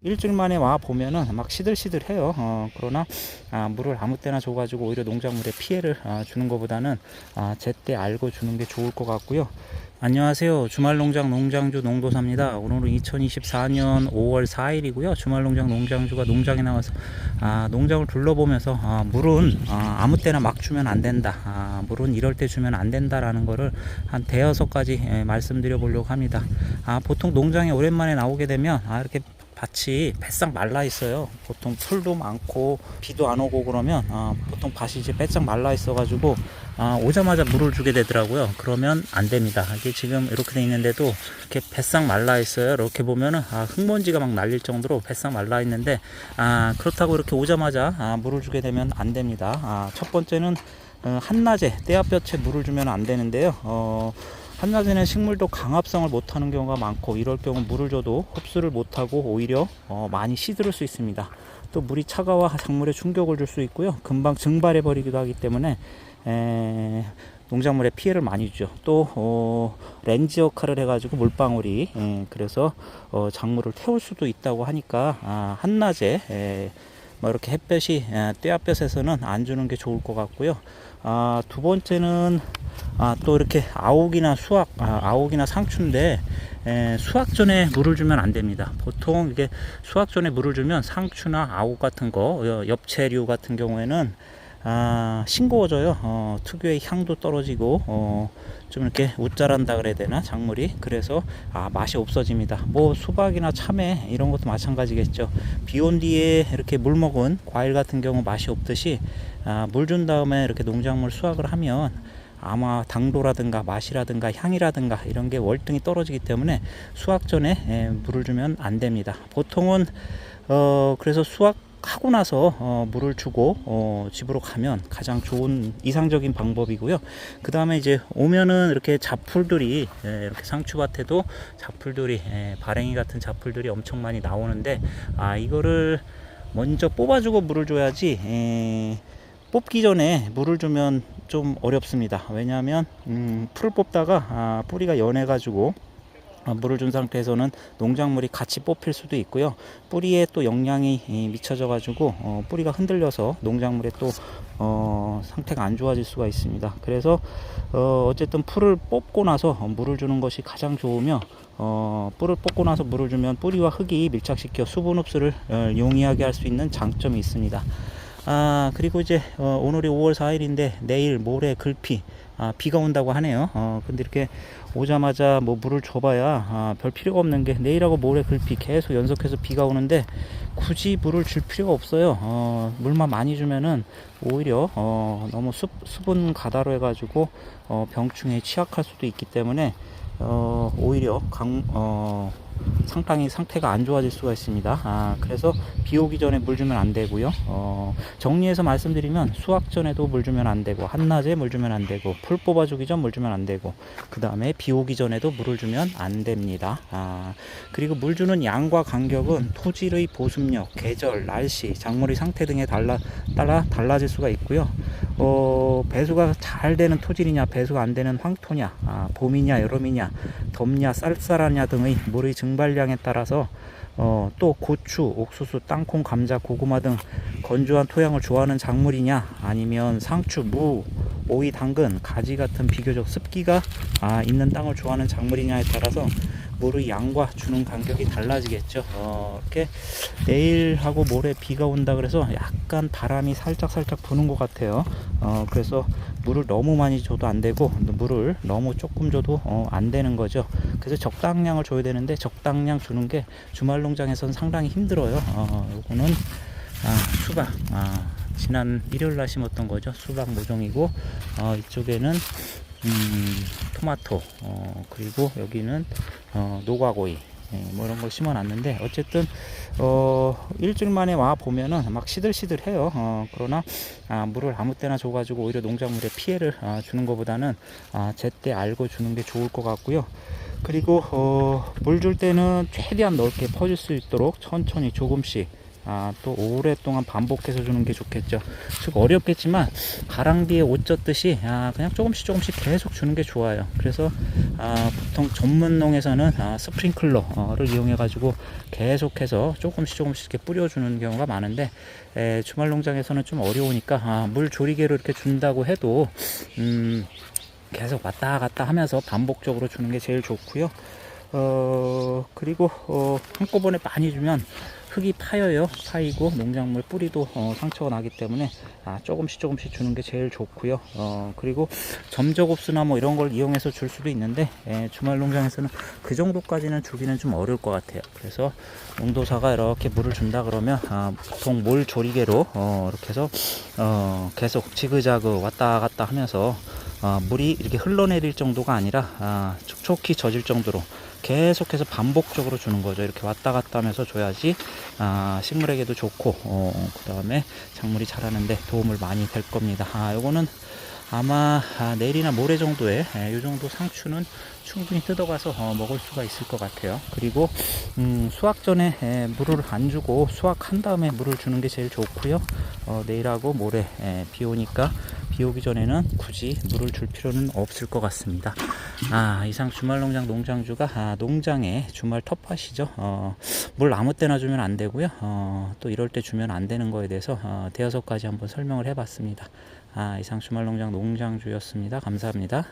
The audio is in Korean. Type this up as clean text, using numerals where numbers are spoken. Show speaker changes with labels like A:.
A: 일주일 만에 와 보면은 막 시들시들해요. 그러나 물을 아무 때나 줘가지고 오히려 농작물에 피해를 주는 것보다는 제때 알고 주는 게 좋을 것 같고요. 안녕하세요. 주말농장 농장주 농도사입니다. 오늘은 2024년 5월 4일이고요. 주말농장 농장주가 농장에 나와서 농장을 둘러보면서 물은 아무 때나 막 주면 안 된다. 물은 이럴 때 주면 안 된다라는 거를 한 대여섯 가지 말씀드려 보려고 합니다. 보통 농장에 오랜만에 나오게 되면 이렇게 밭이 바싹 말라 있어요. 보통 풀도 많고 비도 안 오고 그러면 보통 밭이 이제 바싹 말라 있어 가지고 오자마자 물을 주게 되더라고요. 그러면 안 됩니다. 이게 지금 이렇게 돼 있는데도 이렇게 바싹 말라 있어요. 이렇게 보면은 흙먼지가 막 날릴 정도로 바싹 말라 있는데 그렇다고 이렇게 오자마자 물을 주게 되면 안 됩니다. 첫 번째는 한낮에 떼약볕에 물을 주면 안 되는데요. 한낮에는 식물도 강압성을 못하는 경우가 많고 이럴 경우 물을 줘도 흡수를 못하고 오히려 많이 시들을 수 있습니다. 또 물이 차가워 작물에 충격을 줄 수 있고요. 금방 증발해 버리기도 하기 때문에 농작물에 피해를 많이 주죠. 또 렌즈 역할을 해가지고 물방울이 그래서 작물을 태울 수도 있다고 하니까 한낮에 뭐 이렇게 햇볕이 떼약볕에서는 안 주는 게 좋을 것 같고요. 두 번째는 또 이렇게 아욱이나 수확, 아욱이나 상추인데 수확 전에 물을 주면 안 됩니다. 보통 이게 수확 전에 물을 주면 상추나 아욱 같은 거, 엽채류 같은 경우에는 싱거워져요. 특유의 향도 떨어지고 좀 이렇게 웃자란다 그래야 되나 작물이. 그래서 맛이 없어집니다. 뭐 수박이나 참외 이런 것도 마찬가지겠죠. 비온 뒤에 이렇게 물 먹은 과일 같은 경우 맛이 없듯이 물 준 다음에 이렇게 농작물 수확을 하면 아마 당도라든가 맛이라든가 향이라든가 이런 게 월등히 떨어지기 때문에 수확 전에 물을 주면 안 됩니다. 보통은 그래서 수확하고 나서 물을 주고 집으로 가면 가장 좋은 이상적인 방법이고요. 그 다음에 이제 오면은 이렇게 잡풀들이 이렇게 상추밭에도 잡풀들이 발행이 같은 잡풀들이 엄청 많이 나오는데 이거를 먼저 뽑아주고 물을 줘야지 뽑기 전에 물을 주면 좀 어렵습니다. 왜냐하면 풀을 뽑다가 뿌리가 연해 가지고 물을 준 상태에서는 농작물이 같이 뽑힐 수도 있고요. 뿌리에 또 영양이 미쳐져 가지고 뿌리가 흔들려서 농작물에 또 상태가 안 좋아질 수가 있습니다. 그래서 어쨌든 풀을 뽑고 나서 물을 주는 것이 가장 좋으며 뿔을 뽑고 나서 물을 주면 뿌리와 흙이 밀착시켜 수분 흡수를 용이하게 할 수 있는 장점이 있습니다. 그리고 이제 오늘이 5월 4일인데 내일 모레 글피 비가 온다고 하네요. 근데 이렇게 오자마자 뭐 물을 줘봐야 별 필요가 없는 게 내일하고 모레 글피 계속 연속해서 비가 오는데 굳이 물을 줄 필요가 없어요. 물만 많이 주면은 오히려 너무 수분 가다로 해가지고 병충해에 취약할 수도 있기 때문에 오히려 상당히 상태가 안 좋아질 수가 있습니다. 그래서 비 오기 전에 물 주면 안 되고요. 정리해서 말씀드리면 수확 전에도 물 주면 안 되고 한낮에 물 주면 안 되고 풀 뽑아주기 전 물 주면 안 되고 그 다음에 비 오기 전에도 물을 주면 안 됩니다. 그리고 물 주는 양과 간격은 토질의 보습력, 계절, 날씨, 작물의 상태 등에 따라 달라질 수가 있고요. 배수가 잘 되는 토질이냐 배수가 안 되는 황토냐 봄이냐 여름이냐 덥냐 쌀쌀하냐 등의 물의 증발량에 따라서 또 고추, 옥수수, 땅콩, 감자, 고구마 등 건조한 토양을 좋아하는 작물이냐 아니면 상추, 무, 오이, 당근, 가지 같은 비교적 습기가 있는 땅을 좋아하는 작물이냐에 따라서 물의 양과 주는 간격이 달라지겠죠. 이렇게 내일하고 모레 비가 온다 그래서 약간 바람이 살짝 부는 것 같아요. 그래서 물을 너무 많이 줘도 안 되고 물을 너무 조금 줘도 안 되는 거죠. 그래서 적당량을 줘야 되는데 적당량 주는 게 주말 농장에서는 상당히 힘들어요. 요거는 수박 지난 일요일 날 심었던 거죠. 수박 모종이고 이쪽에는 토마토 그리고 여기는 노과고이 뭐 이런 걸 심어 놨는데 어쨌든 일주일 만에 와 보면은 막 시들시들해요. 그러나 물을 아무 때나 줘가지고 오히려 농작물에 피해를 주는 것보다는 제때 알고 주는 게 좋을 것 같고요. 그리고 물 줄 때는 최대한 넓게 퍼질 수 있도록 천천히 조금씩 또 오랫동안 반복해서 주는 게 좋겠죠. 즉 어렵겠지만 가랑비에 옷 젖듯이 그냥 조금씩 계속 주는 게 좋아요. 그래서 보통 전문농에서는 스프링클러를 이용해 가지고 계속해서 조금씩 이렇게 뿌려주는 경우가 많은데, 주말 농장에서는 좀 어려우니까 물 조리개로 이렇게 준다고 해도 계속 왔다 갔다 하면서 반복적으로 주는 게 제일 좋고요. 그리고 한꺼번에 많이 주면 흙이 파이고 농작물 뿌리도 상처가 나기 때문에 조금씩 주는 게 제일 좋고요. 그리고 점적흡수나 뭐 이런 걸 이용해서 줄 수도 있는데, 주말 농장에서는 그 정도까지는 주기는 좀 어려울 것 같아요. 그래서 농도사가 이렇게 물을 준다 그러면 보통 몰 조리개로 이렇게 해서 계속 지그자그 왔다 갔다 하면서 물이 이렇게 흘러내릴 정도가 아니라 촉촉히 젖을 정도로 계속해서 반복적으로 주는 거죠. 이렇게 왔다 갔다 하면서 줘야지 식물에게도 좋고 그 다음에 작물이 자라는데 도움을 많이 될 겁니다. 요거는 아마 내일이나 모레 정도에 이 정도 상추는 충분히 뜯어가서 먹을 수가 있을 것 같아요. 그리고 수확 전에 물을 안 주고 수확한 다음에 물을 주는 게 제일 좋고요. 내일하고 모레 비 오니까 비 오기 전에는 굳이 물을 줄 필요는 없을 것 같습니다. 이상 주말농장 농장주가 농장의 주말 텃밭이죠. 물 아무 때나 주면 안 되고요. 또 이럴 때 주면 안 되는 거에 대해서 대여섯 가지 한번 설명을 해봤습니다. 이상 주말농장 농장주였습니다. 감사합니다.